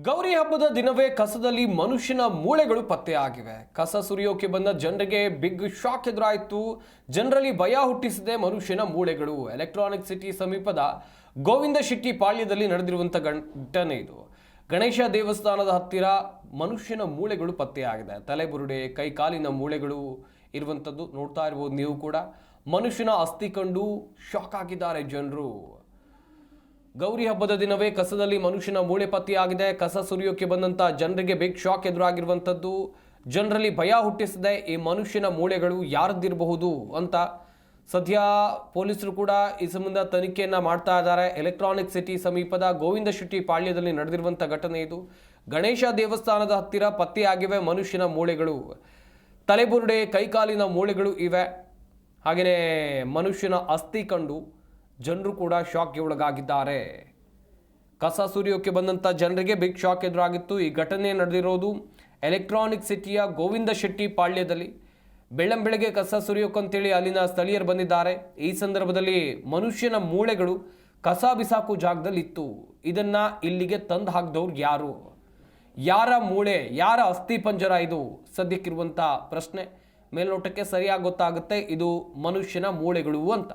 ಗೌರಿ ಹಬ್ಬದ ದಿನವೇ ಕಸದಲ್ಲಿ ಮನುಷ್ಯನ ಮೂಳೆಗಳು ಪತ್ತೆಯಾಗಿವೆ. ಕಸ ಸುರಿಯೋಕೆ ಬಂದ ಜನರಿಗೆ ಬಿಗ್ ಶಾಕ್ ಎದುರಾಯಿತು. ಜನರಲ್ಲಿ ಭಯ ಹುಟ್ಟಿಸಿದೆ ಮನುಷ್ಯನ ಮೂಳೆಗಳು. ಎಲೆಕ್ಟ್ರಾನಿಕ್ ಸಿಟಿ ಸಮೀಪದ ಗೋವಿಂದ ಶೆಟ್ಟಿ ಪಾಳ್ಯದಲ್ಲಿ ನಡೆದಿರುವಂಥ ಘಟನೆ ಇದು. ಗಣೇಶ ದೇವಸ್ಥಾನದ ಹತ್ತಿರ ಮನುಷ್ಯನ ಮೂಳೆಗಳು ಪತ್ತೆಯಾಗಿದೆ. ತಲೆಬುರುಡೆ, ಕೈಕಾಲಿನ ಮೂಳೆಗಳು ಇರುವಂಥದ್ದು ನೋಡ್ತಾ ಇರ್ಬೋದು ನೀವು ಕೂಡ. ಮನುಷ್ಯನ ಅಸ್ಥಿ ಕಂಡು ಶಾಕ್ ಆಗಿದ್ದಾರೆ ಜನರು. ಗೌರಿ ಹಬ್ಬದ ದಿನವೇ ಕಸದಲ್ಲಿ ಮನುಷ್ಯನ ಮೂಳೆ ಪತ್ತೆಯಾಗಿದೆ. ಕಸ ಸುರಿಯೋಕೆ ಬಂದಂಥ ಜನರಿಗೆ ಬಿಗ್ ಶಾಕ್ ಎದುರಾಗಿರುವಂಥದ್ದು. ಜನರಲ್ಲಿ ಭಯ ಹುಟ್ಟಿಸಿದೆ ಈ ಮನುಷ್ಯನ ಮೂಳೆಗಳು ಯಾರದ್ದಿರಬಹುದು ಅಂತ. ಸದ್ಯ ಪೊಲೀಸರು ಕೂಡ ಈ ಸಂಬಂಧ ತನಿಖೆಯನ್ನು ಮಾಡ್ತಾ ಇದ್ದಾರೆ. ಎಲೆಕ್ಟ್ರಾನಿಕ್ ಸಿಟಿ ಸಮೀಪದ ಗೋವಿಂದ ಶೆಟ್ಟಿ ಪಾಳ್ಯದಲ್ಲಿ ನಡೆದಿರುವಂಥ ಘಟನೆ ಇದು. ಗಣೇಶ ದೇವಸ್ಥಾನದ ಹತ್ತಿರ ಪತ್ತೆಯಾಗಿವೆ ಮನುಷ್ಯನ ಮೂಳೆಗಳು. ತಲೆಬುರುಡೆ, ಕೈಕಾಲಿನ ಮೂಳೆಗಳು ಇವೆ. ಹಾಗೆಯೇ ಮನುಷ್ಯನ ಅಸ್ಥಿ ಕಂಡು ಜನರು ಕೂಡ ಶಾಕ್ಗೆ ಒಳಗಾಗಿದ್ದಾರೆ. ಕಸ ಸುರಿಯೋಕೆ ಬಂದಂಥ ಜನರಿಗೆ ಬಿಗ್ ಶಾಕ್ ಎದುರಾಗಿತ್ತು. ಈ ಘಟನೆ ನಡೆದಿರೋದು ಎಲೆಕ್ಟ್ರಾನಿಕ್ ಸಿಟಿಯ ಗೋವಿಂದ ಶೆಟ್ಟಿ ಪಾಳ್ಯದಲ್ಲಿ. ಬೆಳ್ಳಂಬೆಳಗ್ಗೆ ಕಸ ಸುರಿಯೋಕಂತೇಳಿ ಅಲ್ಲಿನ ಸ್ಥಳೀಯರು ಬಂದಿದ್ದಾರೆ. ಈ ಸಂದರ್ಭದಲ್ಲಿ ಮನುಷ್ಯನ ಮೂಳೆಗಳು ಕಸ ಬಿಸಾಕು ಜಾಗದಲ್ಲಿ ಇತ್ತು. ಇದನ್ನ ಇಲ್ಲಿಗೆ ತಂದು ಹಾಕಿದವ್ರು ಯಾರು? ಯಾರ ಮೂಳೆ, ಯಾರ ಅಸ್ಥಿ ಪಂಜರ ಇದು ಸದ್ಯಕ್ಕಿರುವಂಥ ಪ್ರಶ್ನೆ. ಮೇಲ್ನೋಟಕ್ಕೆ ಸರಿಯಾಗಿ ಗೊತ್ತಾಗುತ್ತೆ ಇದು ಮನುಷ್ಯನ ಮೂಳೆಗಳು ಅಂತ.